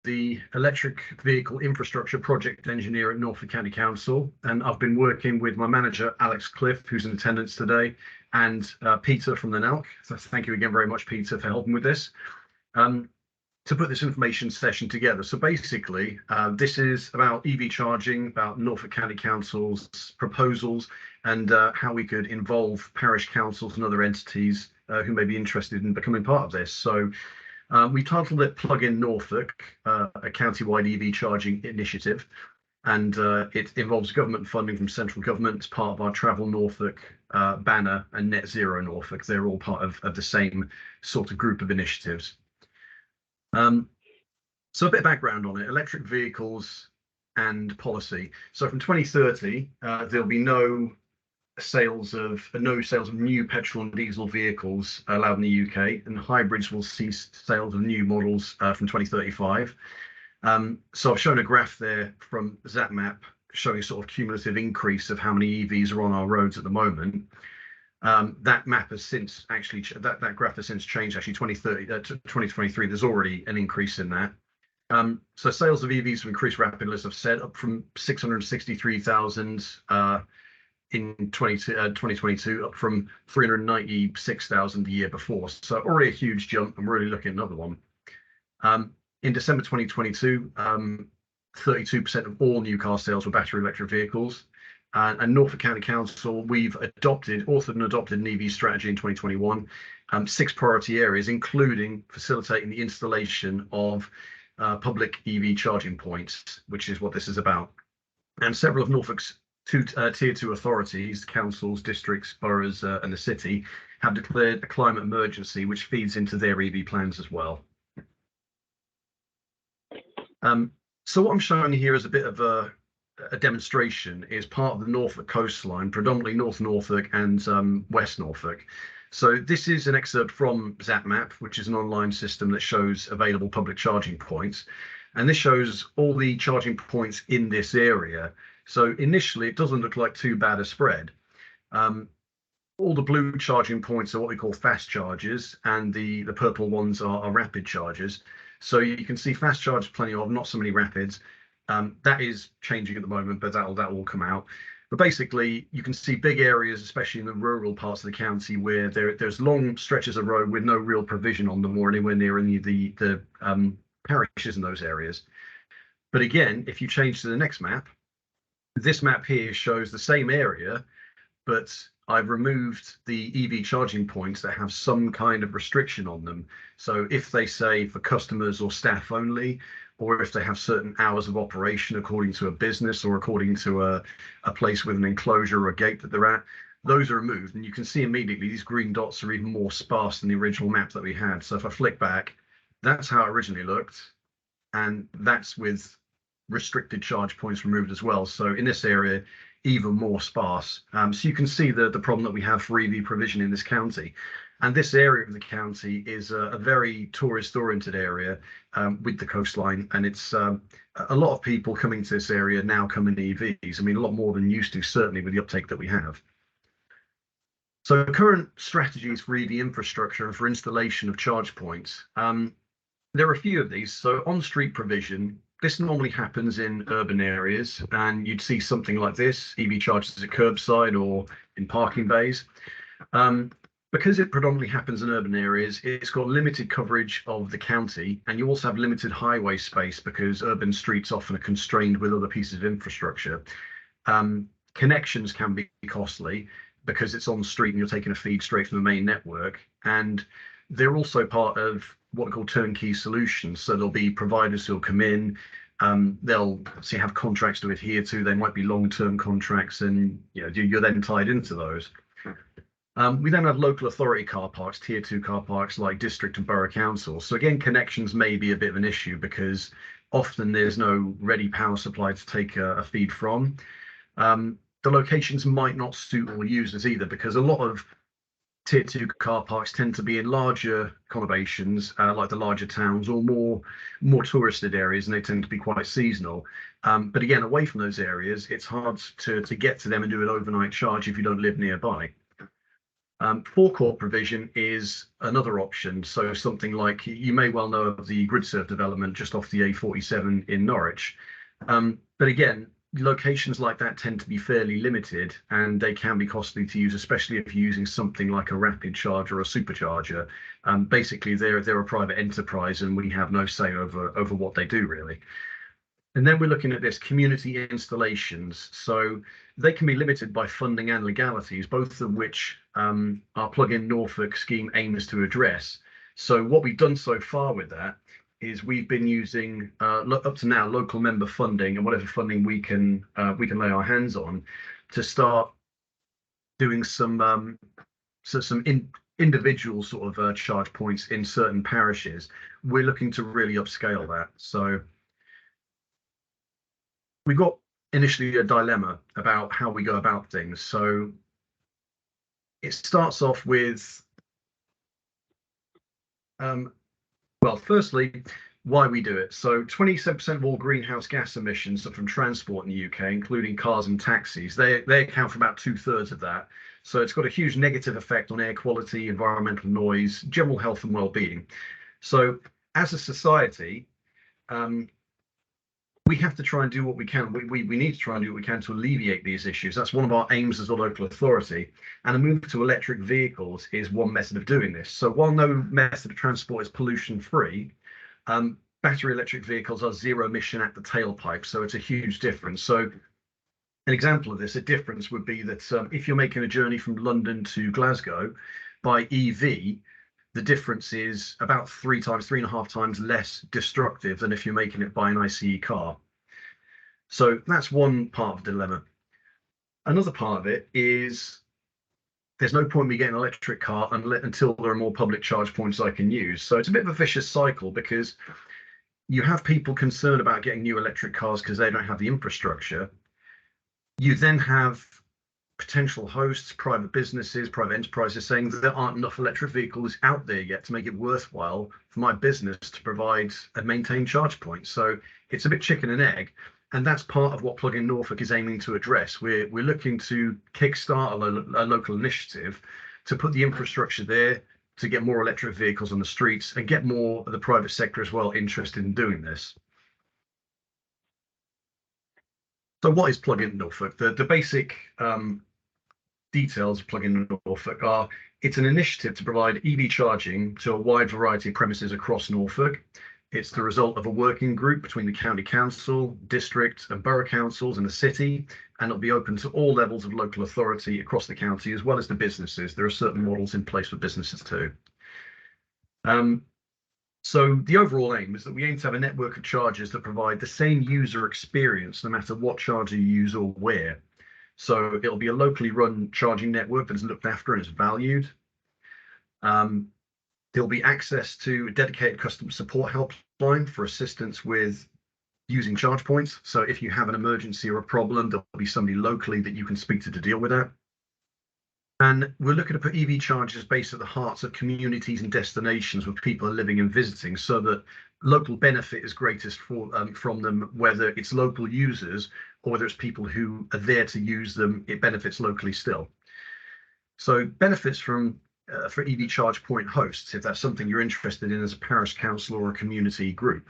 the electric vehicle infrastructure project engineer at Norfolk County Council, and I've been working with my manager, Alex Cliff, who's in attendance today, and Peter from the NELC. So thank you again very much, Peter, for helping with this, to put this information session together. So basically, this is about EV charging, about Norfolk County Council's proposals, and how we could involve parish councils and other entities who may be interested in becoming part of this. So we titled it Plug in Norfolk, a county-wide EV charging initiative, and it involves government funding from central government as part of our Travel Norfolk banner and Net Zero Norfolk. They're all part of the same sort of group of initiatives. So a bit of background on it: electric vehicles and policy. So from 2030, there'll be no sales of new petrol and diesel vehicles allowed in the UK, and hybrids will cease sales of new models from 2035. So I've shown a graph there from ZapMap showing sort of cumulative increase of how many EVs are on our roads at the moment. That map has since actually that graph has since changed. Actually, 2030 to 2023, there's already an increase in that. So sales of EVs have increased rapidly, as I've said, up from 663,000 in 2022, up from 396,000 the year before. So already a huge jump, and we're really looking at another one. In December 2022, 32% of all new car sales were battery electric vehicles. And Norfolk County Council, we've authored and adopted an EV strategy in 2021, 6 priority areas, including facilitating the installation of public EV charging points, which is what this is about. And several of Norfolk's tier 2 authorities, councils, districts, boroughs, and the city, have declared a climate emergency, which feeds into their EV plans as well. So what I'm showing here is a bit of a demonstration, is part of the Norfolk coastline, predominantly North Norfolk and West Norfolk. So this is an excerpt from ZapMap, which is an online system that shows available public charging points. And this shows all the charging points in this area. So initially, it doesn't look like too bad a spread. All the blue charging points are what we call fast chargers, and the purple ones are rapid chargers. So you can see fast chargers, plenty of, not so many rapids. That is changing at the moment, but that will come out. But basically, you can see big areas, especially in the rural parts of the county, where there's long stretches of road with no real provision on them or anywhere near any of the parishes in those areas. But again, if you change to the next map, this map here shows the same area, but I've removed the EV charging points that have some kind of restriction on them. So if they say for customers or staff only, or if they have certain hours of operation according to a business or according to a place with an enclosure or a gate that they're at, those are removed. And you can see immediately these green dots are even more sparse than the original map that we had. So if I flick back, that's how it originally looked. And that's with restricted charge points removed as well. So in this area, even more sparse. So you can see the problem that we have for EV provision in this county. And this area of the county is a very tourist-oriented area with the coastline, and it's a lot of people coming to this area now come in EVs. I mean, a lot more than used to, certainly with the uptake that we have. So current strategies for EV infrastructure and for installation of charge points. There are a few of these. So on-street provision, this normally happens in urban areas, and you'd see something like this, EV chargers at curbside or in parking bays. Because it predominantly happens in urban areas, it's got limited coverage of the county, and you also have limited highway space because urban streets often are constrained with other pieces of infrastructure. Connections can be costly because it's on the street and you're taking a feed straight from the main network. And they're also part of what we call turnkey solutions. So there'll be providers who'll come in, they'll have contracts to adhere to. They might be long-term contracts, and you're then tied into those. We then have local authority car parks, tier 2 car parks like district and borough councils. So again, connections may be a bit of an issue because often there's no ready power supply to take a feed from. The locations might not suit all users either, because a lot of tier 2 car parks tend to be in larger conurbations, like the larger towns, or more touristed areas, and they tend to be quite seasonal. But again, away from those areas, it's hard to get to them and do an overnight charge if you don't live nearby. Forecourt provision is another option. So something like, you may well know of the GridServe development just off the A47 in Norwich. But again, locations like that tend to be fairly limited, and they can be costly to use, especially if you're using something like a rapid charger or a supercharger. Basically, they're a private enterprise, and we have no say over what they do, really. And then we're looking at this community installations. So they can be limited by funding and legalities, both of which our Plug-in Norfolk scheme aims to address. So what we've done so far with that is we've been using up to now local member funding and whatever funding we can lay our hands on to start doing some individual sort of charge points in certain parishes. We're looking to really upscale that. So we've got initially a dilemma about how we go about things. So it starts off with, well, firstly, why we do it. So 27% of all greenhouse gas emissions are from transport in the UK, including cars and taxis. They account for about 2/3 of that. So it's got a huge negative effect on air quality, environmental noise, general health and well-being. So as a society, we have to try and do what we can. We need to try and do what we can to alleviate these issues. That's one of our aims as a local authority. And a move to electric vehicles is one method of doing this. So while no method of transport is pollution free, battery electric vehicles are zero emission at the tailpipe. So it's a huge difference. So an example of this, a difference would be that if you're making a journey from London to Glasgow by EV, the difference is about 3.5 times less destructive than if you're making it by an ICE car. So that's one part of the dilemma. Another part of it is there's no point me getting an electric car until there are more public charge points I can use. So it's a bit of a vicious cycle, because you have people concerned about getting new electric cars because they don't have the infrastructure. You then have potential hosts, private businesses, private enterprises saying that there aren't enough electric vehicles out there yet to make it worthwhile for my business to provide and maintain charge points. So it's a bit chicken and egg. And that's part of what Plug-in Norfolk is aiming to address. We're looking to kickstart a local initiative to put the infrastructure there to get more electric vehicles on the streets and get more of the private sector as well interested in doing this. So what is Plug-in Norfolk? The basic details of Plug-in Norfolk are, it's an initiative to provide EV charging to a wide variety of premises across Norfolk. It's the result of a working group between the county council, district and borough councils and the city, and it'll be open to all levels of local authority across the county, as well as the businesses. There are certain models in place for businesses too. So the overall aim is that we aim to have a network of chargers that provide the same user experience no matter what charger you use or where. So it'll be a locally run charging network that's looked after and is valued. There'll be access to a dedicated customer support helpline for assistance with using charge points. So if you have an emergency or a problem, there'll be somebody locally that you can speak to deal with that. And we're looking to put EV chargers based at the hearts of communities and destinations where people are living and visiting, so that local benefit is greatest from them, whether it's local users or whether it's people who are there to use them. It benefits locally still. So benefits from for EV charge point hosts, if that's something you're interested in as a parish council or a community group.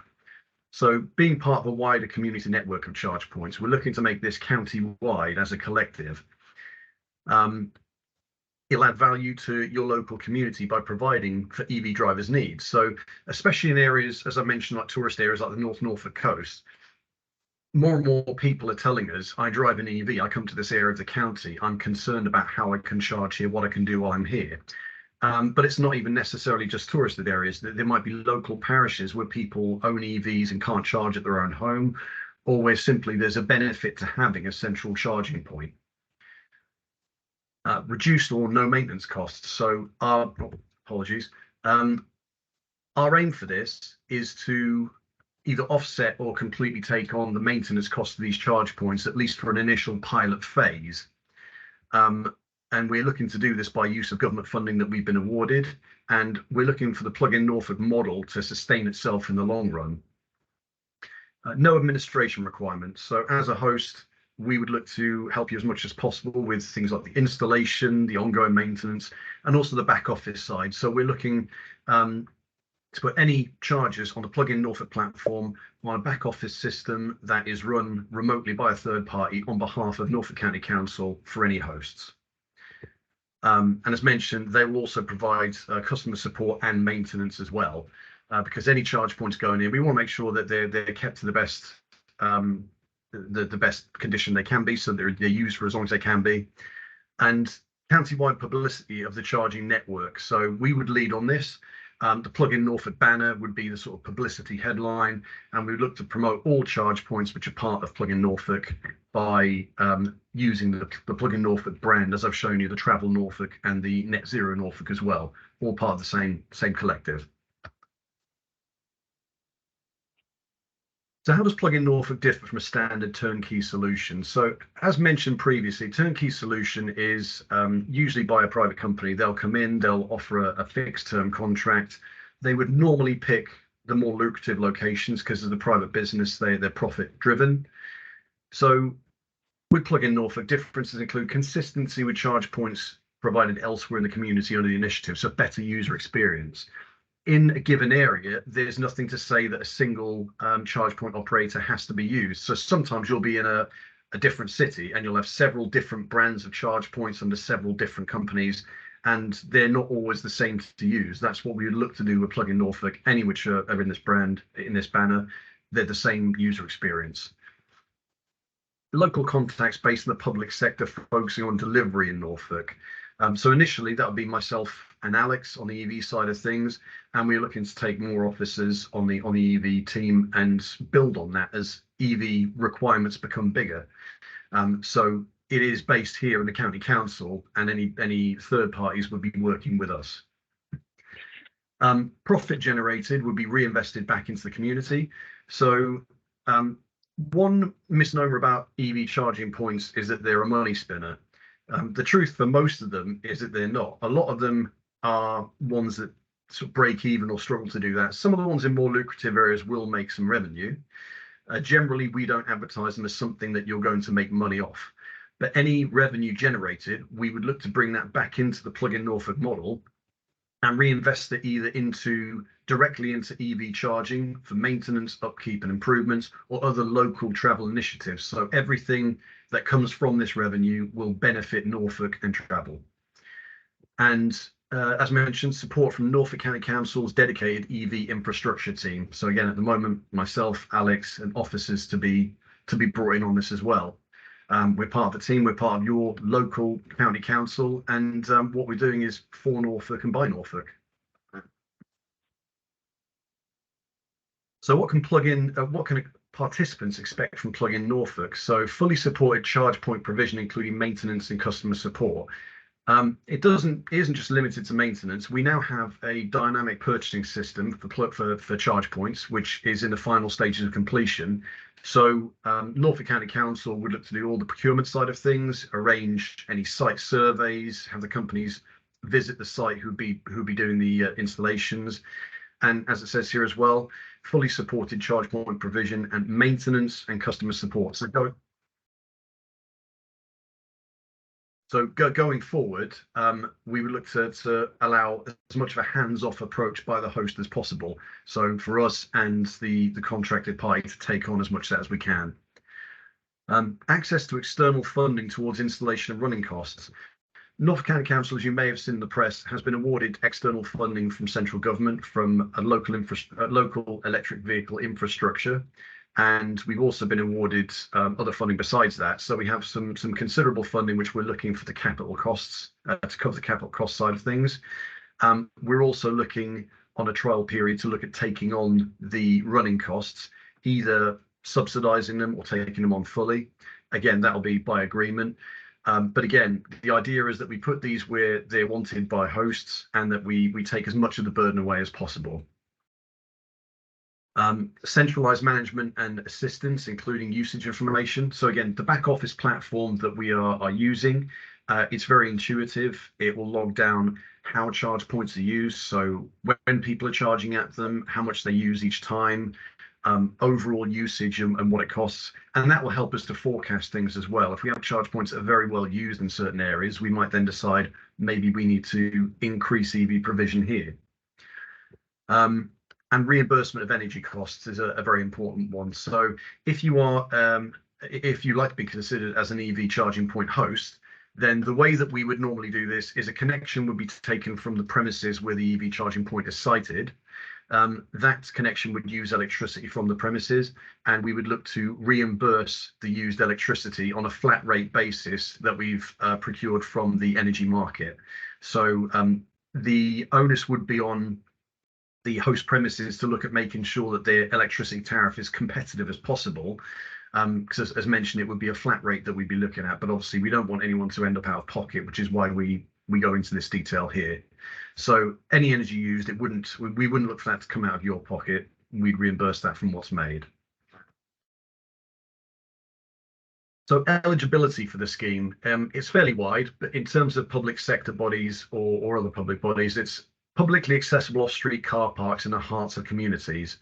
So being part of a wider community network of charge points, we're looking to make this county-wide as a collective. It'll add value to your local community by providing for EV drivers' needs. So especially in areas, as I mentioned, like tourist areas like the North Norfolk coast, more and more people are telling us, I drive an EV, I come to this area of the county, I'm concerned about how I can charge here, what I can do while I'm here. But it's not even necessarily just touristed areas. There might be local parishes where people own EVs and can't charge at their own home, or where simply there's a benefit to having a central charging point. Reduced or no maintenance costs. So our aim for this is to either offset or completely take on the maintenance cost of these charge points, at least for an initial pilot phase. And we're looking to do this by use of government funding that we've been awarded, and we're looking for the Plug-in Norfolk model to sustain itself in the long run. No administration requirements. So as a host, we would look to help you as much as possible with things like the installation, the ongoing maintenance, and also the back office side. So we're looking to put any charges on the Plug-in Norfolk platform on a back office system that is run remotely by a third party on behalf of Norfolk County Council for any hosts. And as mentioned, they will also provide customer support and maintenance as well, because any charge points going in, we want to make sure that they're kept to the best the best condition they can be, so they're used for as long as they can be, and county-wide publicity of the charging network. So we would lead on this. The Plug-in Norfolk banner would be the sort of publicity headline, and we would look to promote all charge points which are part of Plug-in Norfolk by using the Plug-in Norfolk brand, as I've shown you, the Travel Norfolk and the Net Zero Norfolk as well, all part of the same collective. So how does Plug-in Norfolk differ from a standard turnkey solution? So as mentioned previously, turnkey solution is usually by a private company. They'll come in, they'll offer a fixed term contract. They would normally pick the more lucrative locations because of the private business, they're profit driven. So with Plug-in Norfolk, differences include consistency with charge points provided elsewhere in the community under the initiative, so better user experience. In a given area, there's nothing to say that a single charge point operator has to be used. So sometimes you'll be in a different city and you'll have several different brands of charge points under several different companies, and they're not always the same to use. That's what we would look to do with Plug-in Norfolk. Any which are in this brand, in this banner, they're the same user experience. Local contacts based in the public sector focusing on delivery in Norfolk. So initially that would be myself and Alex on the EV side of things, and we're looking to take more officers on the EV team and build on that as EV requirements become bigger. So it is based here in the county council, and any third parties would be working with us. Profit generated would be reinvested back into the community. So one misnomer about EV charging points is that they're a money spinner. The truth for most of them is that they're not. A lot of them are ones that sort of break even or struggle to do that. Some of the ones in more lucrative areas will make some revenue. Generally, we don't advertise them as something that you're going to make money off. But any revenue generated, we would look to bring that back into the Plug-in Norfolk model and reinvest it either directly into EV charging for maintenance, upkeep and improvements, or other local travel initiatives. So everything that comes from this revenue will benefit Norfolk and travel. And as mentioned, support from Norfolk County Council's dedicated EV infrastructure team. So again, at the moment, myself, Alex, and officers to be brought in on this as well. We're part of the team, we're part of your local county council, and what we're doing is for Norfolk and by Norfolk. So what can participants expect from Plug-in Norfolk? So fully supported charge point provision, including maintenance and customer support. It isn't just limited to maintenance. We now have a dynamic purchasing system for charge points, which is in the final stages of completion. So Norfolk County Council would look to do all the procurement side of things, arrange any site surveys, have the companies visit the site who'd be doing the installations, and as it says here as well, fully supported charge point provision and maintenance and customer support. So going forward, we would look to allow as much of a hands-off approach by the host as possible. So for us and the contracted party to take on as much of that as we can. Access to external funding towards installation and running costs. Norfolk County Council, as you may have seen in the press, has been awarded external funding from central government from a local electric vehicle infrastructure. And we've also been awarded other funding besides that. So we have some considerable funding, which we're looking for the capital costs, to cover the capital cost side of things. We're also looking on a trial period to look at taking on the running costs, either subsidising them or taking them on fully. Again, that'll be by agreement. But again, the idea is that we put these where they're wanted by hosts and that we take as much of the burden away as possible. Centralized management and assistance, including usage information. So again, the back office platform that we are using, it's very intuitive. It will log down how charge points are used. So when people are charging at them, how much they use each time, overall usage and what it costs. And that will help us to forecast things as well. If we have charge points that are very well used in certain areas, we might then decide maybe we need to increase EV provision here. And reimbursement of energy costs is a very important one. So if you are, if you like to be considered as an EV charging point host, then the way that we would normally do this is a connection would be taken from the premises where the EV charging point is sited. That connection would use electricity from the premises, and we would look to reimburse the used electricity on a flat rate basis that we've procured from the energy market. So the onus would be on the host premises to look at making sure that their electricity tariff is competitive as possible. Because as mentioned, it would be a flat rate that we'd be looking at, but obviously we don't want anyone to end up out of pocket, which is why we go into this detail here. So any energy used, we wouldn't look for that to come out of your pocket. We'd reimburse that from what's made. So eligibility for the scheme, it's fairly wide, but in terms of public sector bodies or other public bodies, it's publicly accessible off-street car parks in the hearts of communities.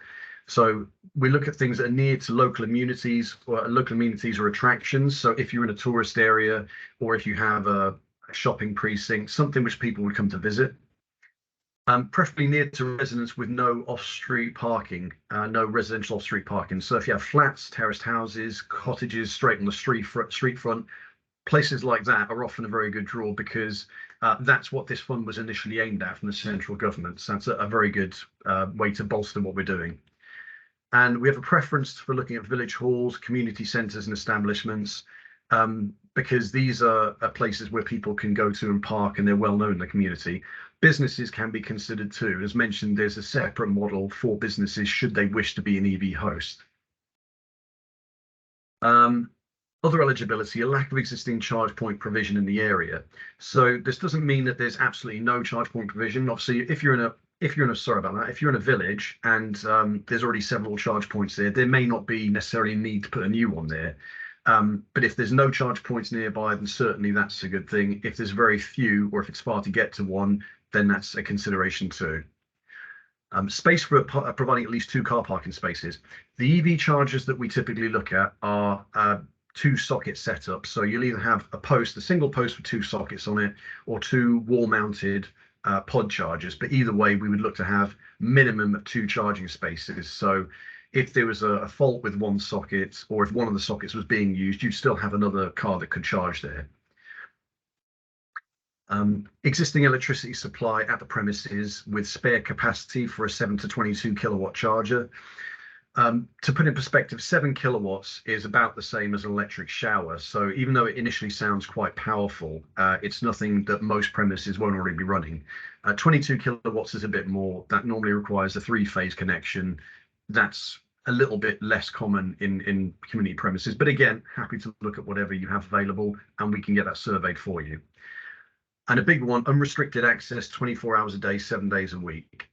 So we look at things that are near to local amenities or attractions. So if you're in a tourist area, or if you have a shopping precinct, something which people would come to visit. Preferably near to residents with no off-street parking, no residential off-street parking. So if you have flats, terraced houses, cottages straight on the street front, places like that are often a very good draw, because that's what this fund was initially aimed at from the central government. So that's a very good way to bolster what we're doing. And we have a preference for looking at village halls, community centres and establishments, because these are places where people can go to and park, and they're well known in the community. Businesses can be considered too. As mentioned, there's a separate model for businesses should they wish to be an EV host. Other eligibility, a lack of existing charge point provision in the area. So this doesn't mean that there's absolutely no charge point provision. Obviously, if you're in a village and there's already several charge points there may not be necessarily a need to put a new one there. But if there's no charge points nearby, then certainly that's a good thing. If there's very few, or if it's far to get to one, then that's a consideration too. Space for providing at least 2 car parking spaces. The EV chargers that we typically look at are 2 socket setups. So you'll either have a single post with 2 sockets on it, or 2 wall mounted pod chargers. But either way, we would look to have minimum of 2 charging spaces. So if there was a fault with one socket, or if one of the sockets was being used, you'd still have another car that could charge there. Existing electricity supply at the premises with spare capacity for a 7 to 22 kilowatt charger. To put in perspective, 7 kilowatts is about the same as an electric shower. So even though it initially sounds quite powerful, it's nothing that most premises won't already be running. 22 kilowatts is a bit more. That normally requires a 3-phase connection. That's a little bit less common in community premises. But again, happy to look at whatever you have available, and we can get that surveyed for you. And a big one, unrestricted access 24 hours a day, 7 days a week.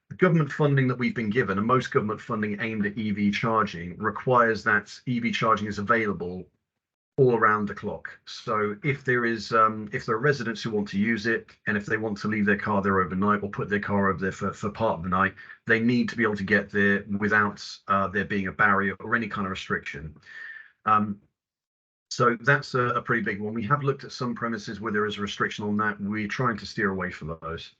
The government funding that we've been given, and most government funding aimed at EV charging, requires that EV charging is available all around the clock. So if there are residents who want to use it, and if they want to leave their car there overnight, or put their car over there for part of the night, they need to be able to get there without there being a barrier or any kind of restriction. So that's a pretty big one. We have looked at some premises where there is a restriction on that. We're trying to steer away from those.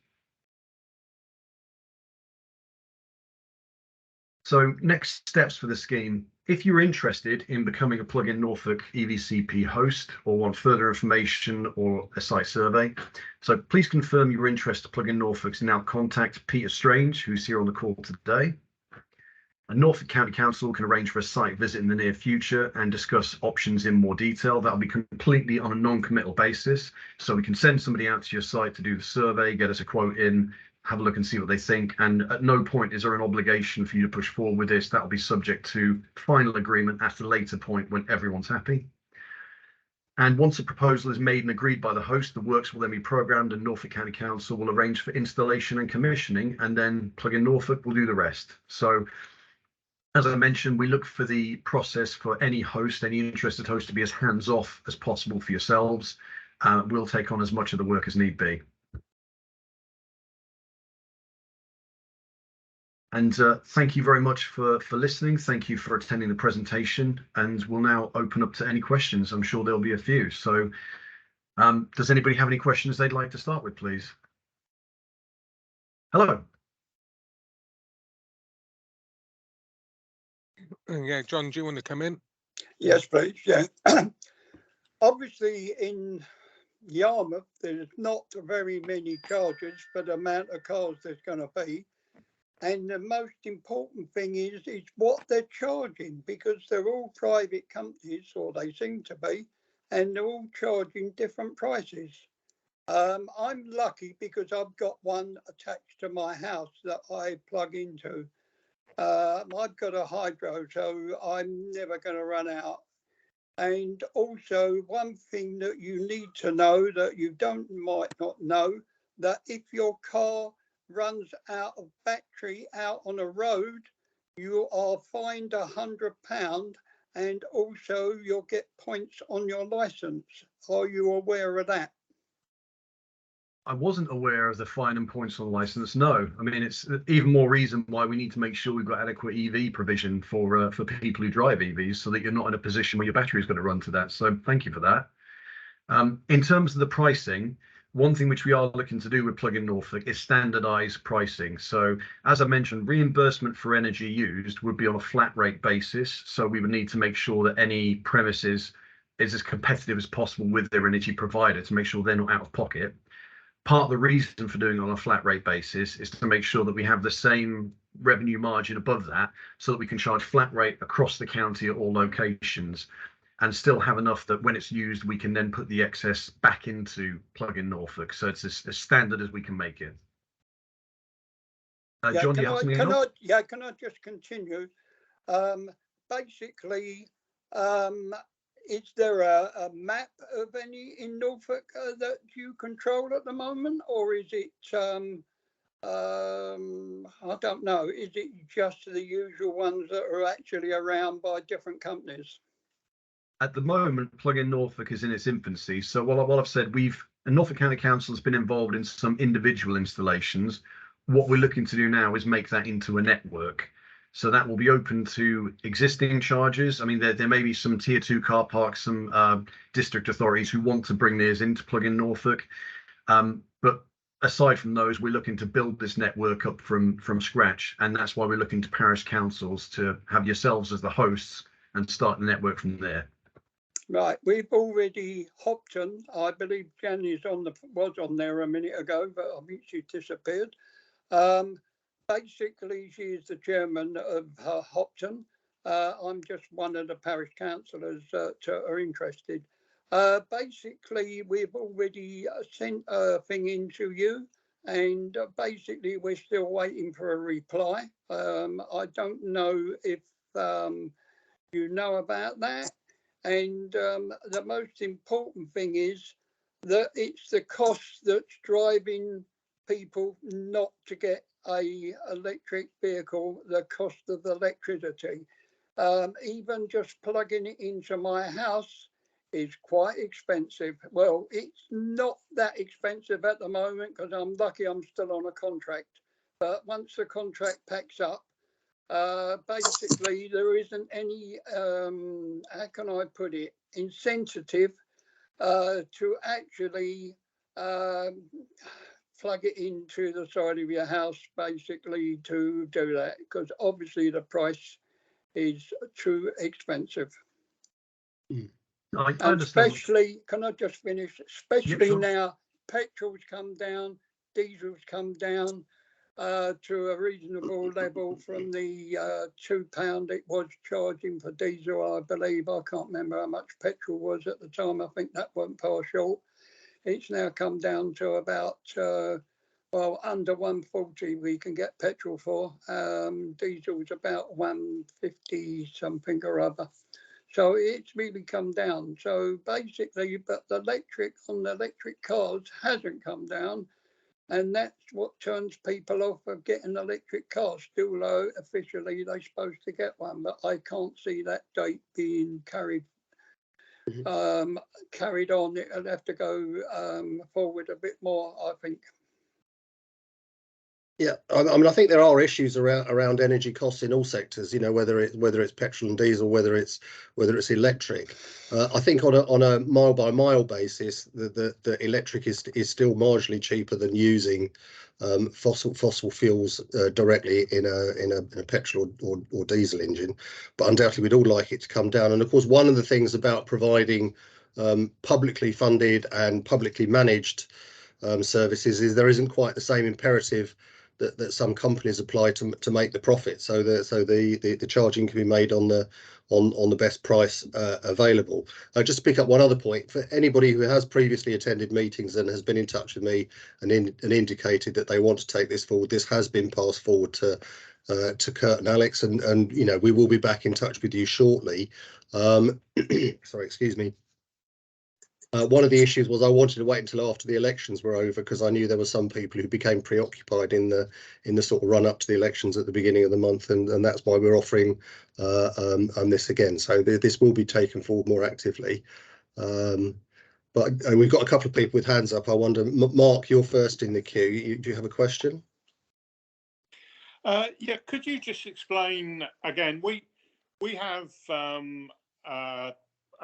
So next steps for the scheme. If you're interested in becoming a Plug-in Norfolk EVCP host, or want further information or a site survey, so please confirm your interest to Plug-in Norfolk and now contact Peter Strange, who's here on the call today. And Norfolk County Council can arrange for a site visit in the near future and discuss options in more detail. That'll be completely on a non-committal basis. So we can send somebody out to your site to do the survey, get us a quote in, have a look and see what they think. And at no point is there an obligation for you to push forward with this. That'll be subject to final agreement at a later point when everyone's happy. And once a proposal is made and agreed by the host, the works will then be programmed, and Norfolk County Council will arrange for installation and commissioning, and then Plug-in Norfolk will do the rest. So as I mentioned, we look for the process for any host, any interested host, to be as hands-off as possible for yourselves. We'll take on as much of the work as need be. And thank you very much for listening. Thank you for attending the presentation. And we'll now open up to any questions. I'm sure there'll be a few. So does anybody have any questions they'd like to start with, please? Hello. Yeah, John, do you want to come in? Yes, please. Yeah. Obviously, in Yarmouth, there's not very many charges for the amount of cars there's going to be. And the most important thing is what they're charging, because they're all private companies, or they seem to be, and they're all charging different prices. I'm lucky because I've got one attached to my house that I plug into. I've got a hydro, so I'm never going to run out. And also, one thing that you need to know that you might not know, that if your car runs out of battery out on a road, you are fined £100, and also you'll get points on your license. Are you aware of that? I wasn't aware of the fine and points on license. No, I mean, it's even more reason why we need to make sure we've got adequate EV provision for people who drive EVs, so that you're not in a position where your battery is going to run to that. So thank you for that. In terms of the pricing, one thing which we are looking to do with Plug-in Norfolk is standardise pricing. So as I mentioned, reimbursement for energy used would be on a flat rate basis. So we would need to make sure that any premises is as competitive as possible with their energy provider to make sure they're not out of pocket. Part of the reason for doing it on a flat rate basis is to make sure that we have the same revenue margin above that, so that we can charge flat rate across the county at all locations and still have enough that when it's used, we can then put the excess back into Plug-in Norfolk. So it's as standard as we can make it. John, do you have something else? Can I just continue? Basically, is there a map of any in Norfolk that you control at the moment, or is it, I don't know, is it just the usual ones that are actually around by different companies? At the moment, Plug-in Norfolk is in its infancy. So while I've said Norfolk County Council has been involved in some individual installations, what we're looking to do now is make that into a network. So that will be open to existing chargers. I mean, there may be some tier 2 car parks, some district authorities who want to bring theirs into Plug-in Norfolk. But aside from those, we're looking to build this network up from scratch. And that's why we're looking to parish councils to have yourselves as the hosts and start the network from there. Right. We've already Hopton. I believe Jenny's was on there a minute ago, but I think she disappeared. Basically, she is the chairman of Hopton. I'm just one of the parish councillors that are interested. Basically, we've already sent a thing into you, and basically we're still waiting for a reply. I don't know if you know about that. And the most important thing is that it's the cost that's driving people not to get a electric vehicle, the cost of electricity. Even just plugging it into my house is quite expensive. Well, it's not that expensive at the moment because I'm lucky I'm still on a contract. But once the contract packs up, basically there isn't any, how can I put it, incentive to actually plug it into the side of your house, basically, to do that, because obviously the price is too expensive. I understand. Especially, can I just finish? Especially sure. Now, petrol's come down, diesel's come down to a reasonable level from the £2 it was charging for diesel, I believe. I can't remember how much petrol was at the time. I think that went far short. It's now come down to about, under 140 we can get petrol for. Diesel's about 150 something or other. So it's really come down. So basically, but the electric cars hasn't come down. And that's what turns people off of getting electric cars. Still though, officially they're supposed to get one, but I can't see that date being carried on. It'll have to go forward a bit more, I think. Yeah, I mean, I think there are issues around energy costs in all sectors. You know, whether it's petrol and diesel, whether it's electric. I think on a mile by mile basis, the electric is still marginally cheaper than using fossil fuels directly in a petrol or diesel engine. But undoubtedly, we'd all like it to come down. And of course, one of the things about providing publicly funded and publicly managed services is there isn't quite the same imperative that some companies apply to make the profit. So the charging can be made on the best price available. Just to pick up one other point, for anybody who has previously attended meetings and has been in touch with me and indicated that they want to take this forward, this has been passed forward to Kurt and Alex, and you know, we will be back in touch with you shortly. Sorry, excuse me. One of the issues was I wanted to wait until after the elections were over, because I knew there were some people who became preoccupied in the sort of run up to the elections at the beginning of the month, and that's why we're offering this again. So this will be taken forward more actively. But we've got a couple of people with hands up. I wonder, Mark, you're first in the queue. Do you have a question? Yeah, could you just explain again? We have a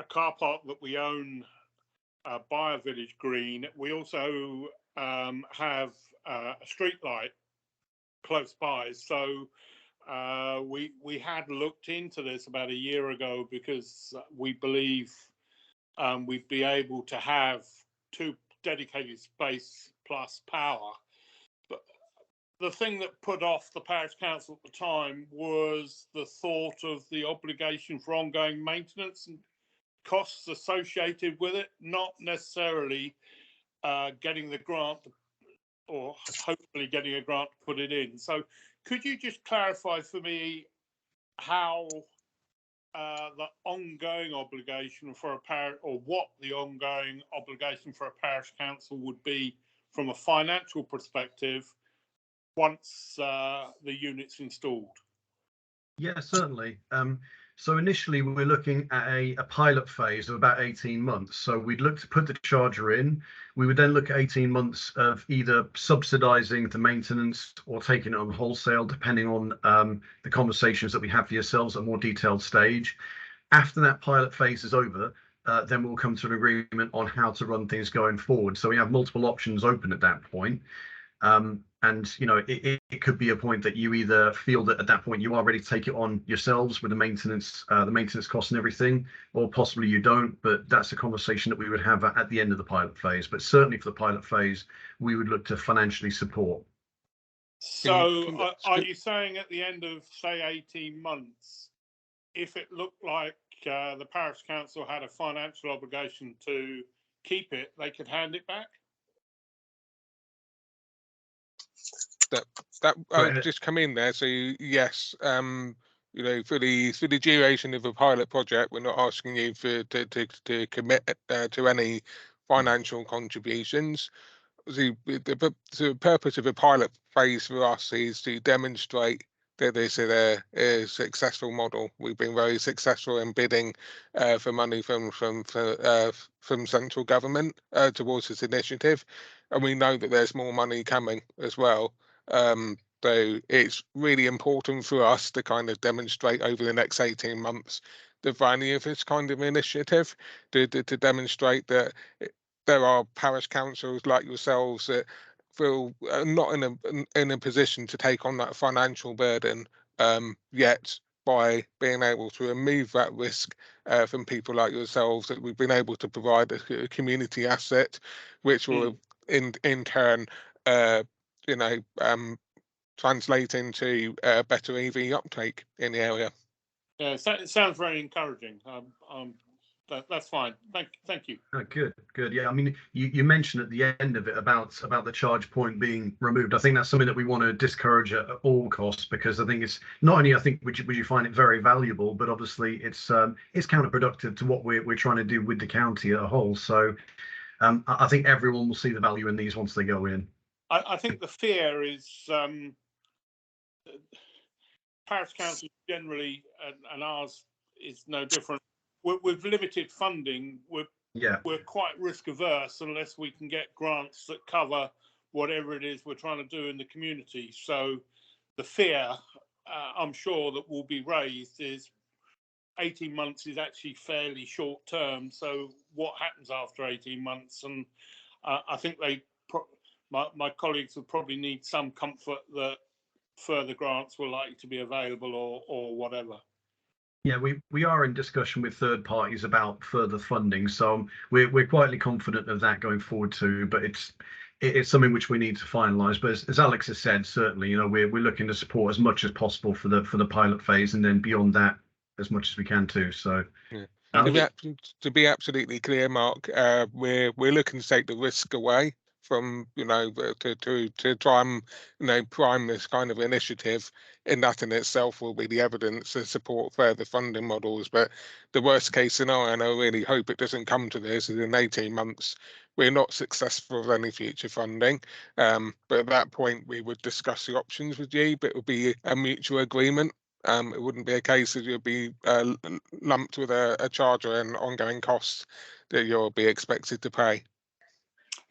car park that we own by a village green. We also have a street light close by. So we had looked into this about a year ago, because we believe we'd be able to have 2 dedicated space plus power. But the thing that put off the parish council at the time was the thought of the obligation for ongoing maintenance and costs associated with it, not necessarily getting the grant, or hopefully getting a grant to put it in. So could you just clarify for me how the ongoing obligation for a parish, or what the ongoing obligation for a parish council would be from a financial perspective once the unit's installed? Yeah, certainly. So initially we were looking at a pilot phase of about 18 months. So we'd look to put the charger in. We would then look at 18 months of either subsidising the maintenance or taking it on wholesale, depending on the conversations that we have for yourselves at a more detailed stage. After that pilot phase is over, then we'll come to an agreement on how to run things going forward. So we have multiple options open at that point. And you know, it could be a point that you either feel that at that point you are ready to take it on yourselves with the maintenance costs and everything, or possibly you don't. But that's a conversation that we would have at the end of the pilot phase. But certainly for the pilot phase, we would look to financially support. So are you saying at the end of, say, 18 months, if it looked like the parish council had a financial obligation to keep it, they could hand it back? That just come in there. So yes, you know, for the duration of a pilot project, we're not asking you to commit to any financial contributions. The purpose of a pilot phase for us is to demonstrate that this is a successful model. We've been very successful in bidding for money from central government towards this initiative, and we know that there's more money coming as well. So it's really important for us to kind of demonstrate over the next 18 months the value of this kind of initiative, to demonstrate that there are parish councils like yourselves that feel not in a position to take on that financial burden yet. By being able to remove that risk from people like yourselves, that we've been able to provide a community asset, which will in turn, you know, translate into better EV uptake in the area. Yeah, it sounds very encouraging. That's fine. Thank you. Oh, good. Yeah, I mean, you mentioned at the end of it about the charge point being removed. I think that's something that we want to discourage at all costs, because I think it's not only, I think, would you find it very valuable, but obviously it's counterproductive to what we're trying to do with the county as a whole. So I think everyone will see the value in these once they go in. I think the fear is parish councils generally, and ours is no different. With limited funding, we're quite risk averse unless we can get grants that cover whatever it is we're trying to do in the community. So the fear, I'm sure, that will be raised is 18 months is actually fairly short term. So what happens after 18 months? And I think my colleagues would probably need some comfort that further grants were likely to be available or whatever. Yeah, we are in discussion with third parties about further funding, so we're quietly confident of that going forward too. But it's something which we need to finalise. But as Alex has said, certainly, you know, we're looking to support as much as possible for the pilot phase, and then beyond that, as much as we can too. So. Yeah. Alex? To be absolutely clear, Mark, we're looking to take the risk away from, you know, to try and, you know, prime this kind of initiative. In that in itself will be the evidence to support further funding models. But the worst case scenario, and I really hope it doesn't come to this, is in 18 months we're not successful with any future funding. But at that point we would discuss the options with you, but it would be a mutual agreement. It wouldn't be a case that you'll be lumped with a charge or an ongoing cost that you'll be expected to pay.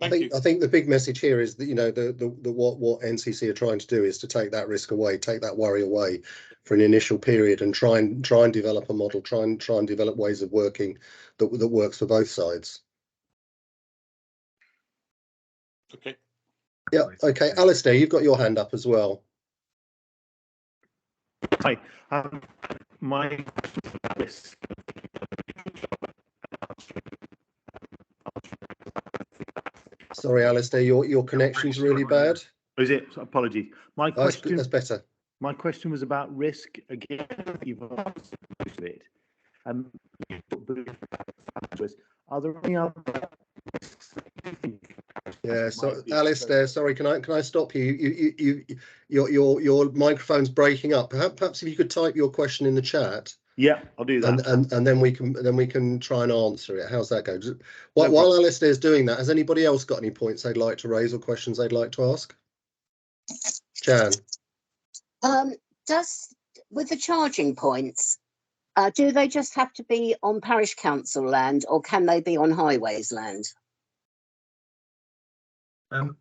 I think the big message here is that, you know, the what NCC are trying to do is to take that risk away, take that worry away for an initial period, and try and develop a model, try and develop ways of working that works for both sides. Okay. Yeah. Okay, Alistair, you've got your hand up as well. Hi. My question about this. Sorry, Alistair, your connection's really bad. Is it? Apologies. My question. That's better. My question was about risk. Again, you've answered most of it. Are there any other risks that you think? Yeah. So, Alistair, sorry, can I stop you? Your microphone's breaking up. Perhaps if you could type your question in the chat. Yeah, I'll do that. And then we can try and answer it. How's that go? While Alistair's doing that, has anybody else got any points they'd like to raise or questions they'd like to ask? Jan. With the charging points, do they just have to be on parish council land, or can they be on highways land?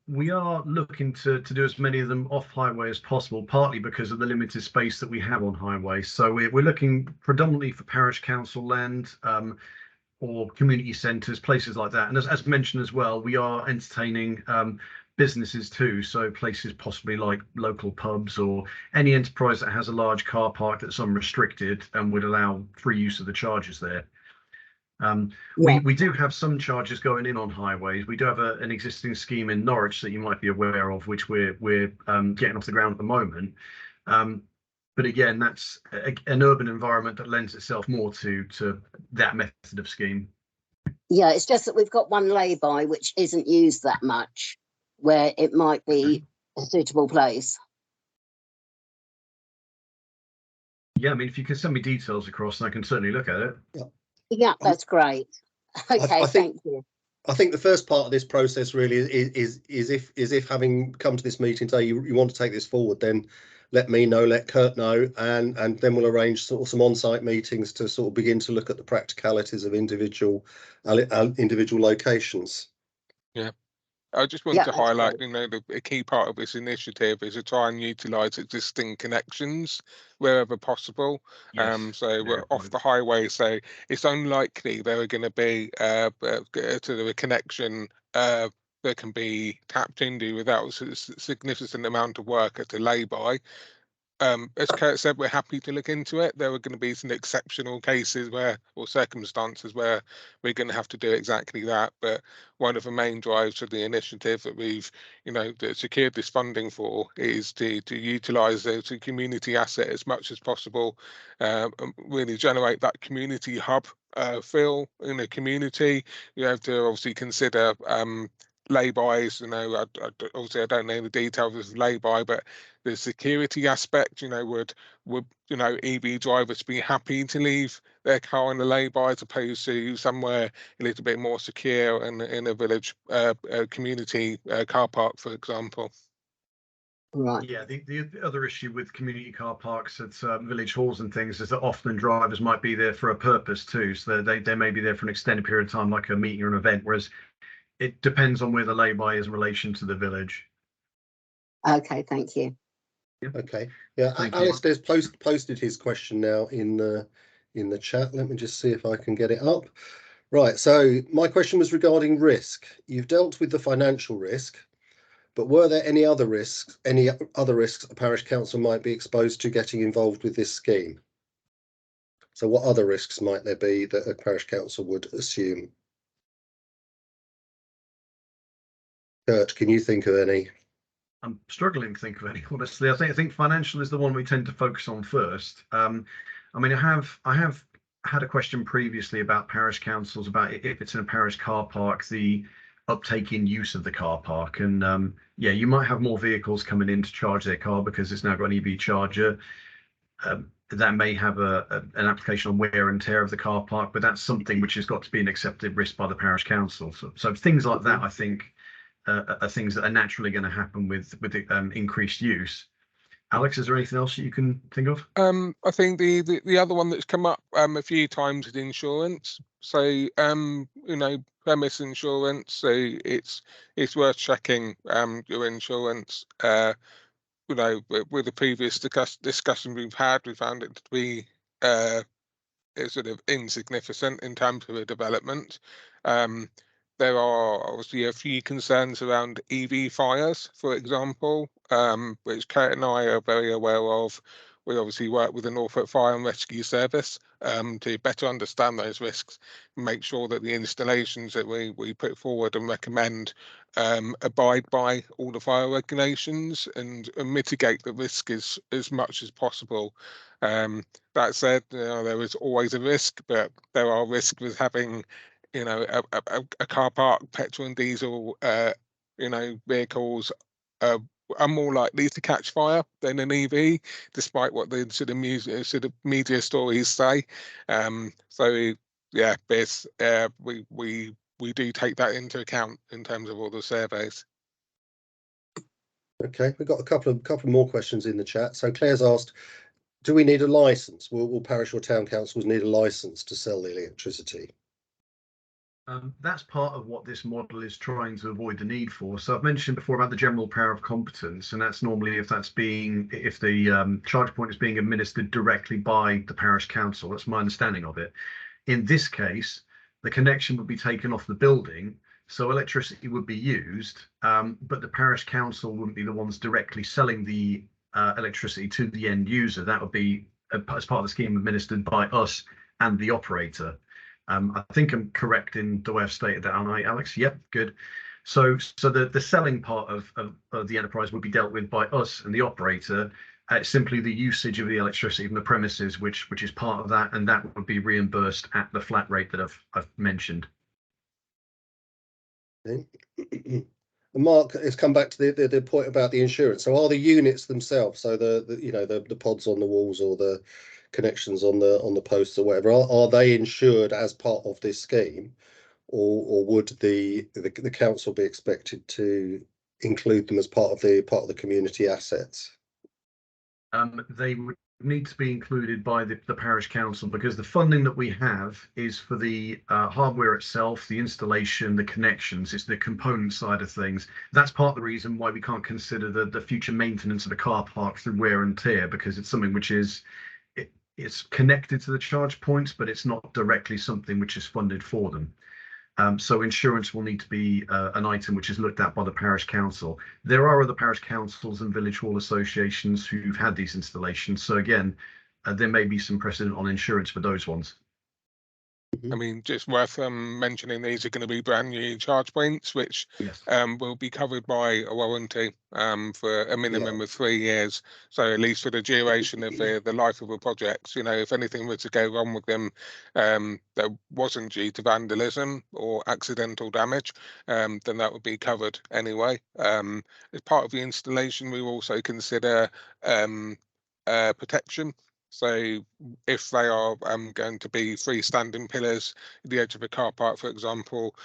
We are looking to do as many of them off highway as possible, partly because of the limited space that we have on highway. So we're looking predominantly for parish council land, or community centres, places like that. And as mentioned as well, we are entertaining businesses too, so places possibly like local pubs or any enterprise that has a large car park that's unrestricted and would allow free use of the charges there. We do have some charges going in on highways. We do have an existing scheme in Norwich that you might be aware of, which we're getting off the ground at the moment. But again, that's an urban environment that lends itself more to that method of scheme. Yeah, it's just that we've got one lay-by which isn't used that much, where it might be a suitable place. Yeah, I mean, if you can send me details across, I can certainly look at it. Yeah, that's great. Okay, thank you. I think the first part of this process really is if having come to this meeting today, you want to take this forward, then let me know, let Kurt know, and then we'll arrange sort of some on-site meetings to sort of begin to look at the practicalities of individual locations. Yeah. I just wanted to highlight, you know, a key part of this initiative is to try and utilise existing connections wherever possible. Yes, So we're off the highway, so it's unlikely there are going to be a connection that can be tapped into without a significant amount of work at a lay-by. As Kurt said, we're happy to look into it. There are going to be some exceptional cases or circumstances where we're going to have to do exactly that. But one of the main drives of the initiative that we've, you know, secured this funding for is to utilise the community asset as much as possible, really generate that community hub feel in the community. You have to obviously consider lay-bys. You know, obviously I don't know the details of lay-by, but the security aspect, you know, would you know, EV drivers be happy to leave their car in a lay-by as opposed to somewhere a little bit more secure in a village community car park, for example? Right. Yeah, the other issue with community car parks at village halls and things is that often drivers might be there for a purpose too. So they may be there for an extended period of time, like a meeting or an event, whereas it depends on where the lay-by is in relation to the village. Okay, thank you. Okay, yeah, Thank you. Alistair's posted his question now in the chat. Let me just see if I can get it up. Right, so my question was regarding risk. You've dealt with the financial risk, but were there any other risks a parish council might be exposed to getting involved with this scheme? So what other risks might there be that a parish council would assume? Kurt, can you think of any? I'm struggling to think of any, honestly. I think financial is the one we tend to focus on first. I mean, I have had a question previously about parish councils about if it's in a parish car park, the uptake in use of the car park, and yeah, you might have more vehicles coming in to charge their car because it's now got an EV charger. That may have an application on wear and tear of the car park, but that's something which has got to be an accepted risk by the parish council. So things like that, I think, are things that are naturally going to happen with the increased use. Alex, is there anything else that you can think of? I think the other one that's come up a few times is insurance. So you know, premise insurance. So it's worth checking your insurance. You know, with the previous discussion we've had, we found it to be sort of insignificant in terms of the development. There are obviously a few concerns around EV fires, for example, which Kate and I are very aware of. We obviously work with the Norfolk Fire and Rescue Service to better understand those risks and make sure that the installations that we put forward and recommend abide by all the fire regulations and mitigate the risk as much as possible. That said, you know, there is always a risk, but there are risks with having, you know, a car park, petrol and diesel, you know, vehicles are more likely to catch fire than an EV, despite what the sort of media stories say. So yeah, this we do take that into account in terms of all the surveys. Okay, we've got a couple more questions in the chat. So Claire's asked, do we need a license? Will parish or town councils need a license to sell the electricity? That's part of what this model is trying to avoid the need for. So I've mentioned before about the general power of competence, and that's normally if the charge point is being administered directly by the parish council. That's my understanding of it. In this case, the connection would be taken off the building, so electricity would be used, but the parish council wouldn't be the ones directly selling the electricity to the end user. That would be as part of the scheme administered by us and the operator. I think I'm correct in the way I've stated that, aren't I, Alex? Yep, good. So the selling part of the enterprise would be dealt with by us and the operator. It's simply the usage of the electricity from the premises, which is part of that, and that would be reimbursed at the flat rate that I've mentioned. Okay. And Mark has come back to the point about the insurance. So are the units themselves, so the pods on the walls or the connections on the posts or whatever, are they insured as part of this scheme, or would the council be expected to include them as part of the community assets? They would need to be included by the parish council, because the funding that we have is for the hardware itself, the installation, the connections. It's the component side of things. That's part of the reason why we can't consider the future maintenance of a car park through wear and tear, because it's something which is it's connected to the charge points, but it's not directly something which is funded for them. So insurance will need to be an item which is looked at by the parish council. There are other parish councils and village hall associations who've had these installations. So again, there may be some precedent on insurance for those ones. I mean, just worth mentioning, these are going to be brand new charge points, which Yes. will be covered by a warranty for a minimum of 3 years. So at least for the duration of the life of a project, you know, if anything were to go wrong with them that wasn't due to vandalism or accidental damage, then that would be covered anyway. As part of the installation, we also consider protection. So if they are going to be freestanding pillars at the edge of a car park, for example,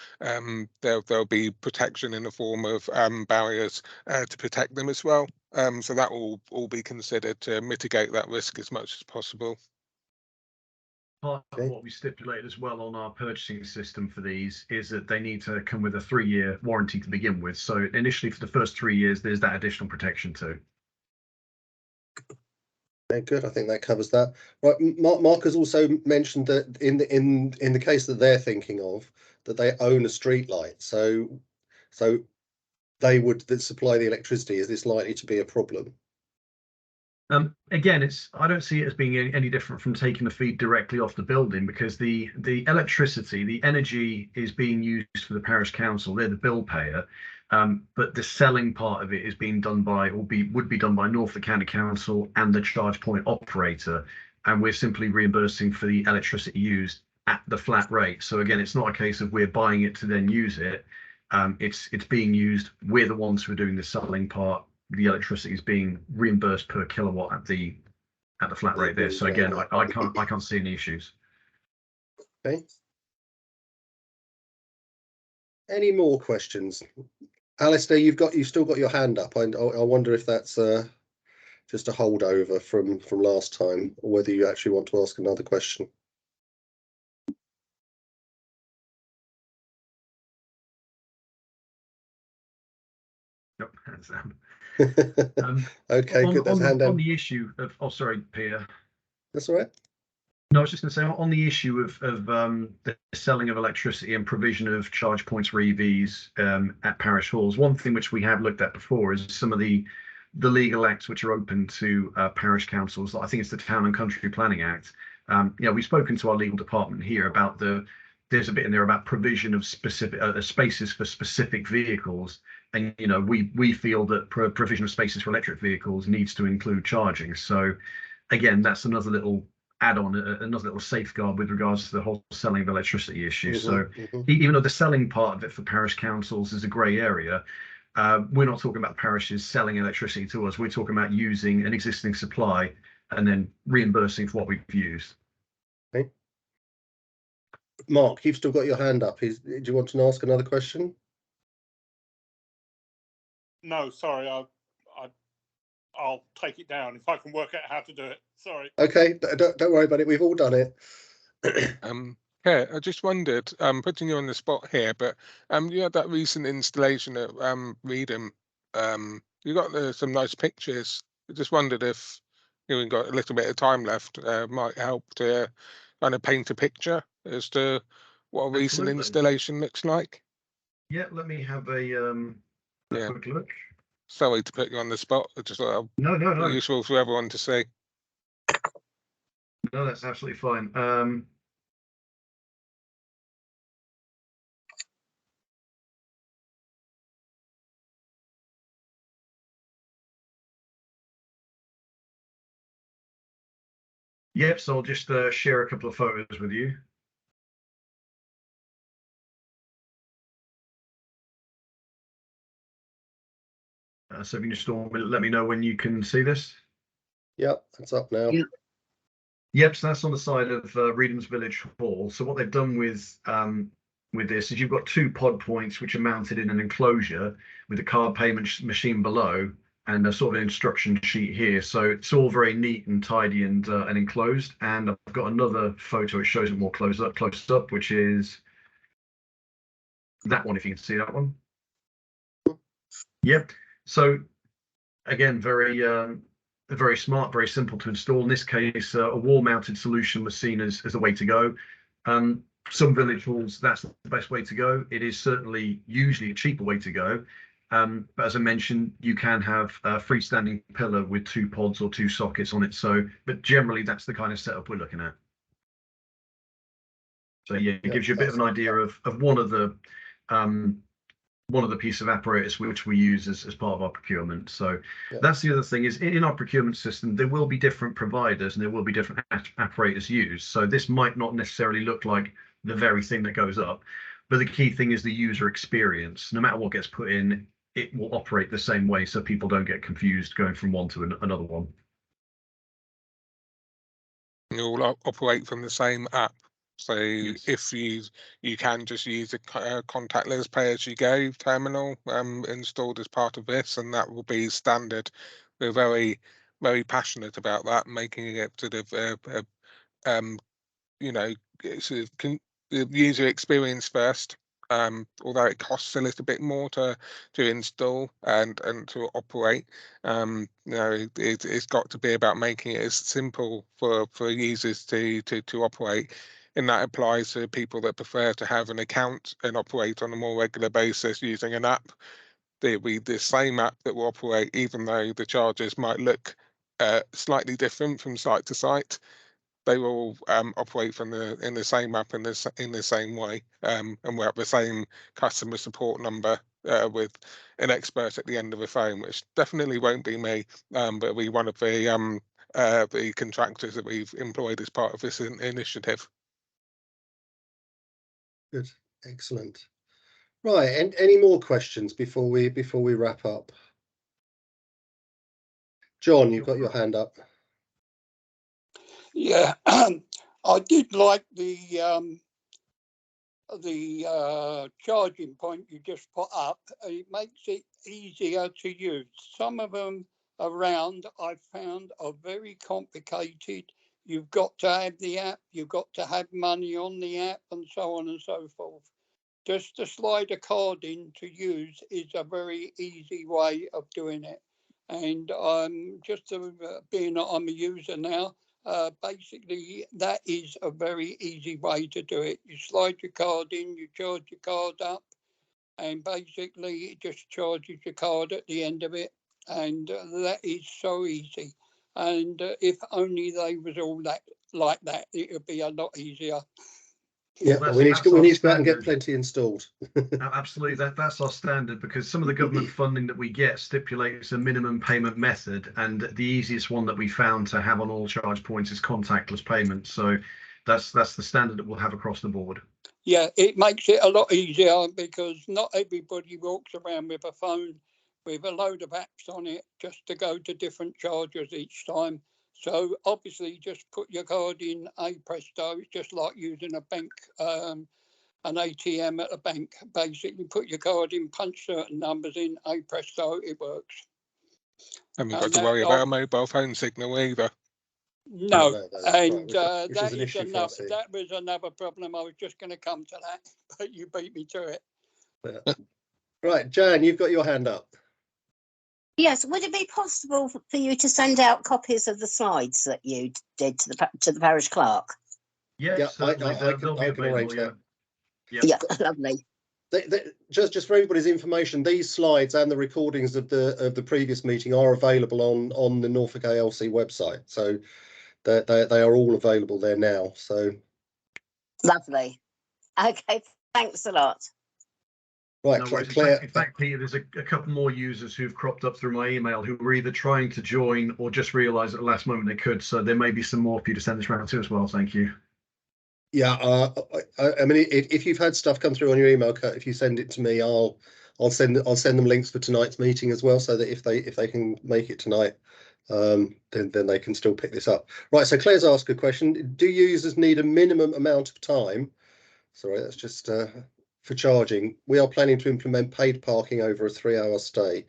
there'll be protection in the form of barriers to protect them as well. So that will all be considered to mitigate that risk as much as possible. Part Okay. of what we stipulated as well on our purchasing system for these is that they need to come with a 3-year warranty to begin with. So initially for the first 3 years, there's that additional protection too. Okay, good. I think that covers that. Right. Mark has also mentioned that in the case that they're thinking of, that they own a street light. So they would supply the electricity. Is this likely to be a problem? Again, I don't see it as being any different from taking the feed directly off the building, because the electricity, the energy is being used for the parish council. They're the bill payer, but the selling part of it is being done by, or would be done by Norfolk County Council and the charge point operator, and we're simply reimbursing for the electricity used at the flat rate. So again, it's not a case of we're buying it to then use it. It's being used. We're the ones who are doing the selling part. The electricity is being reimbursed per kilowatt at the flat rate there. So again, I can't see any issues. Okay. Any more questions? Alistair, you've still got your hand up. I wonder if that's just a holdover from last time, or whether you actually want to ask another question. Yep, hands down. Okay, good. That's hand down. On the issue of, oh, sorry, Pierre. That's all right. No, I was just going to say on the issue of the selling of electricity and provision of charge points for EVs at parish halls. One thing which we have looked at before is some of the legal acts which are open to parish councils. I think it's the Town and Country Planning Act. We've spoken to our legal department here about there's a bit in there about provision of specific spaces for specific vehicles. And we feel that provision of spaces for electric vehicles needs to include charging. So again, that's another little add-on, another little safeguard with regards to the whole selling of electricity issue. So even though the selling part of it for parish councils is a grey area, we're not talking about parishes selling electricity to us. We're talking about using an existing supply and then reimbursing for what we've used. Okay. Mark, you've still got your hand up. Do you want to ask another question? No, sorry, I'll take it down if I can work out how to do it. Sorry. Okay, don't worry about it. We've all done it. Yeah, I just wondered, putting you on the spot here, but you had that recent installation at Reedham. You got some nice pictures. I just wondered if we've got a little bit of time left, might help to kind of paint a picture as to what a recent Absolutely. installation looks like. Yeah, let me have a quick look. Sorry to put you on the spot. I just thought No. useful for everyone to see. No, that's absolutely fine. Yep, so I'll just share a couple of photos with you. So if you just let me know when you can see this. Yep, that's up now. Yep, so that's on the side of Reedham's Village Hall. So what they've done with this is you've got 2 pod points which are mounted in an enclosure with a card payment machine below and a sort of instruction sheet here. So it's all very neat and tidy and enclosed. And I've got another photo which shows it more close up, which is that one, if you can see that one. Yep. So again, very smart, very simple to install. In this case, a wall-mounted solution was seen as the way to go. Some village halls, that's the best way to go. It is certainly usually a cheaper way to go. But as I mentioned, you can have a freestanding pillar with 2 pods or 2 sockets on it. But generally, that's the kind of setup we're looking at. So yeah, it gives you a bit of an idea of one of the piece of apparatus which we use as part of our procurement. So that's the other thing is in our procurement system, there will be different providers and there will be different apparatus used. So this might not necessarily look like the very thing that goes up, but the key thing is the user experience. No matter what gets put in, it will operate the same way so people don't get confused going from one to another one. You'll operate from the same app. So Yes. if you can just use a contactless pay-as-you-go terminal installed as part of this, and that will be standard. We're very, very passionate about that, making it sort of sort of the user experience first. Although it costs a little bit more to install and to operate, it's got to be about making it as simple for users to operate. And that applies to people that prefer to have an account and operate on a more regular basis using an app. There'll be the same app that will operate, even though the charges might look slightly different from site to site. They will operate in the same app in the same way, and we'll have the same customer support number with an expert at the end of the phone, which definitely won't be me, but it'll be one of the contractors that we've employed as part of this initiative. Good, excellent. Right, and any more questions before we wrap up? John, you've got your hand up. Yeah, I did like the charging point you just put up. It makes it easier to use. Some of them around I've found are very complicated. You've got to have the app, you've got to have money on the app, and so on and so forth. Just to slide a card in to use is a very easy way of doing it. And just being that I'm a user now, basically that is a very easy way to do it. You slide your card in, you charge your card up, and basically it just charges your card at the end of it. And that is so easy. And if only they was all like that, it would be a lot easier. Yeah, Well, we need to go out and standard. get plenty installed. Absolutely, that's our standard, because some of the government funding that we get stipulates a minimum payment method, and the easiest one that we found to have on all charge points is contactless payment. So that's the standard that we'll have across the board. Yeah, it makes it a lot easier because not everybody walks around with a phone with a load of apps on it just to go to different chargers each time. So obviously just put your card in a presto. It's just like using a bank, an ATM at a bank. Basically put your card in, punch certain numbers in, a presto, it works. And we've got to worry about a mobile phone signal either. No, and that was another problem. I was just going to come to that, but you beat me to it. Yeah. Right, Jan, you've got your hand up. Yes, would it be possible for you to send out copies of the slides that you did to the parish clerk? Yes, I can arrange that. Yeah, lovely. Just for everybody's information, these slides and the recordings of the previous meeting are available on the Norfolk ALC website. So they are all available there now. So lovely. Okay, thanks a lot. Right, no, Claire. In fact, Peter, there's a couple more users who've cropped up through my email who were either trying to join or just realised at the last moment they could. So there may be some more for you to send this round to as well. Thank you. Yeah, I mean, if you've had stuff come through on your email, Kurt, if you send it to me, I'll send them links for tonight's meeting as well, so that if they can make it tonight, then they can still pick this up. Right. So Claire's asked a question: do users need a minimum amount of time? Sorry, that's just for charging. We are planning to implement paid parking over a 3-hour stay.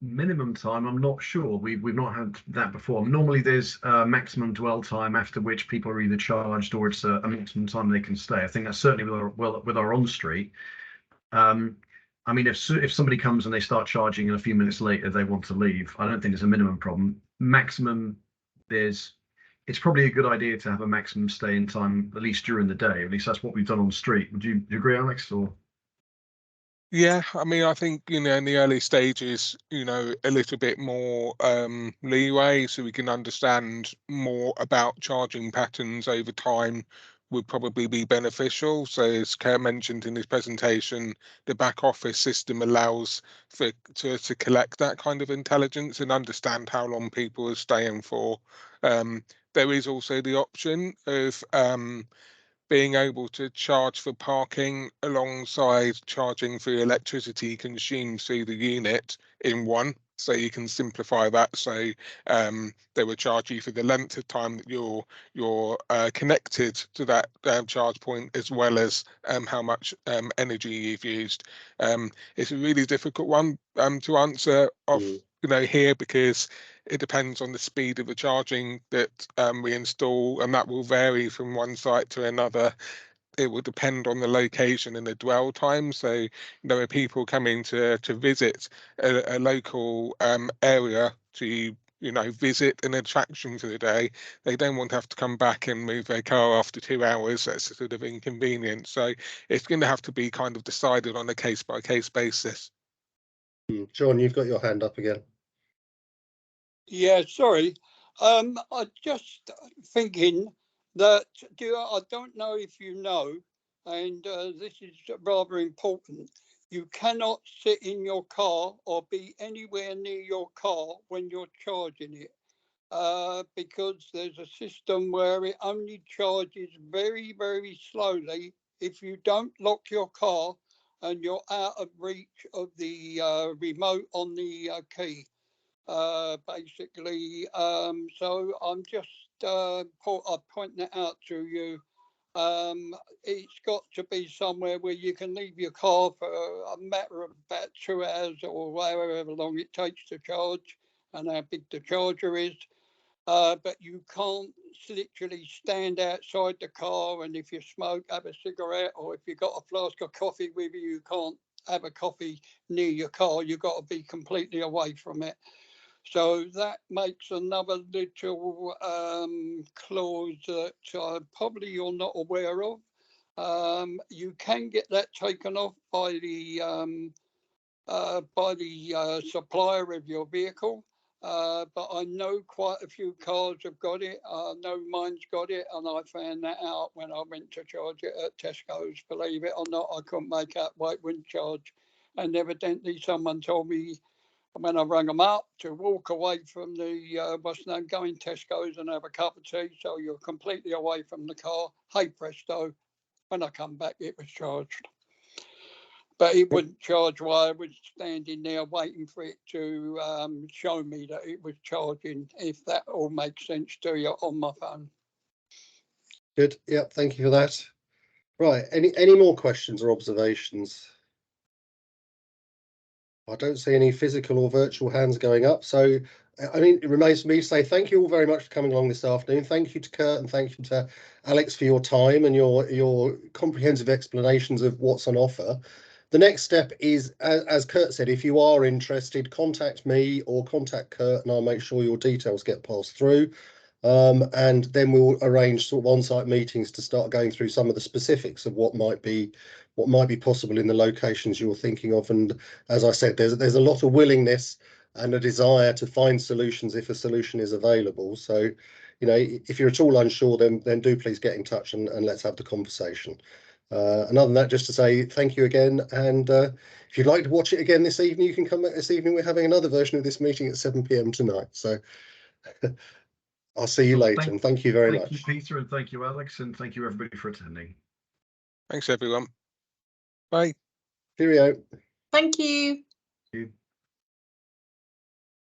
Minimum time, I'm not sure. We've not had that before. Normally there's a maximum dwell time after which people are either charged or it's a maximum time they can stay. I think that's certainly with our on street. I mean, if somebody comes and they start charging and a few minutes later they want to leave, I don't think there's a minimum problem. Maximum, it's probably a good idea to have a maximum stay in time, at least during the day. At least that's what we've done on street. Would you agree, Alex? Or yeah, I mean, I think in the early stages, a little bit more leeway so we can understand more about charging patterns over time would probably be beneficial. So as Kurt mentioned in his presentation, the back office system allows to collect that kind of intelligence and understand how long people are staying for. There is also the option of being able to charge for parking alongside charging for electricity consumed through the unit in one. So you can simplify that. So they would charge you for the length of time that you're connected to that charge point, as well as how much energy you've used. It's a really difficult one to answer here, because it depends on the speed of the charging that we install, and that will vary from one site to another. It will depend on the location and the dwell time. So there are people coming to visit a local area to visit an attraction for the day. They don't want to have to come back and move their car after 2 hours. That's a sort of inconvenience. So it's going to have to be kind of decided on a case-by-case basis. John, you've got your hand up again. Yeah, sorry. I'm just thinking that I don't know if you know, and this is rather important. You cannot sit in your car or be anywhere near your car when you're charging it, because there's a system where it only charges very, very slowly if you don't lock your car and you're out of reach of the remote on the key. Basically, so I'm just pointing that out to you. It's got to be somewhere where you can leave your car for a matter of about 2 hours or however long it takes to charge, and how big the charger is. But you can't literally stand outside the car, and if you smoke, have a cigarette, or if you've got a flask of coffee with you, you can't have a coffee near your car. You've got to be completely away from it. So that makes another little clause that probably you're not aware of. You can get that taken off by the supplier of your vehicle, but I know quite a few cars have got it. I know mine's got it, and I found that out when I went to charge it at Tesco's. Believe it or not, I couldn't make out why it wouldn't charge, and evidently someone told me when I rang them up to walk away from the going Tesco's and have a cup of tea, so you're completely away from the car. Hey presto, when I come back it was charged. But it wouldn't charge while I was standing there waiting for it to show me that it was charging, if that all makes sense to you on my phone. Good. Yeah, thank you for that. Right, any more questions or observations? I don't see any physical or virtual hands going up. So, I mean, it remains for me to say thank you all very much for coming along this afternoon. Thank you to Kurt and thank you to Alex for your time and your comprehensive explanations of what's on offer. The next step is, as Kurt said, if you are interested, contact me or contact Kurt and I'll make sure your details get passed through. And then we'll arrange sort of on-site meetings to start going through some of the specifics of what might be possible in the locations you're thinking of. And as I said, there's a lot of willingness and a desire to find solutions if a solution is available. So, if you're at all unsure, then do please get in touch and let's have the conversation. And other than that, just to say thank you again. And if you'd like to watch it again this evening, you can come back this evening. We're having another version of this meeting at 7 p.m. tonight. So I'll see you later, and thank you very much. Thank you, Peter, and thank you, Alex, and thank you, everybody, for attending. Thanks, everyone. Bye. Cheerio. Thank you. Thank you.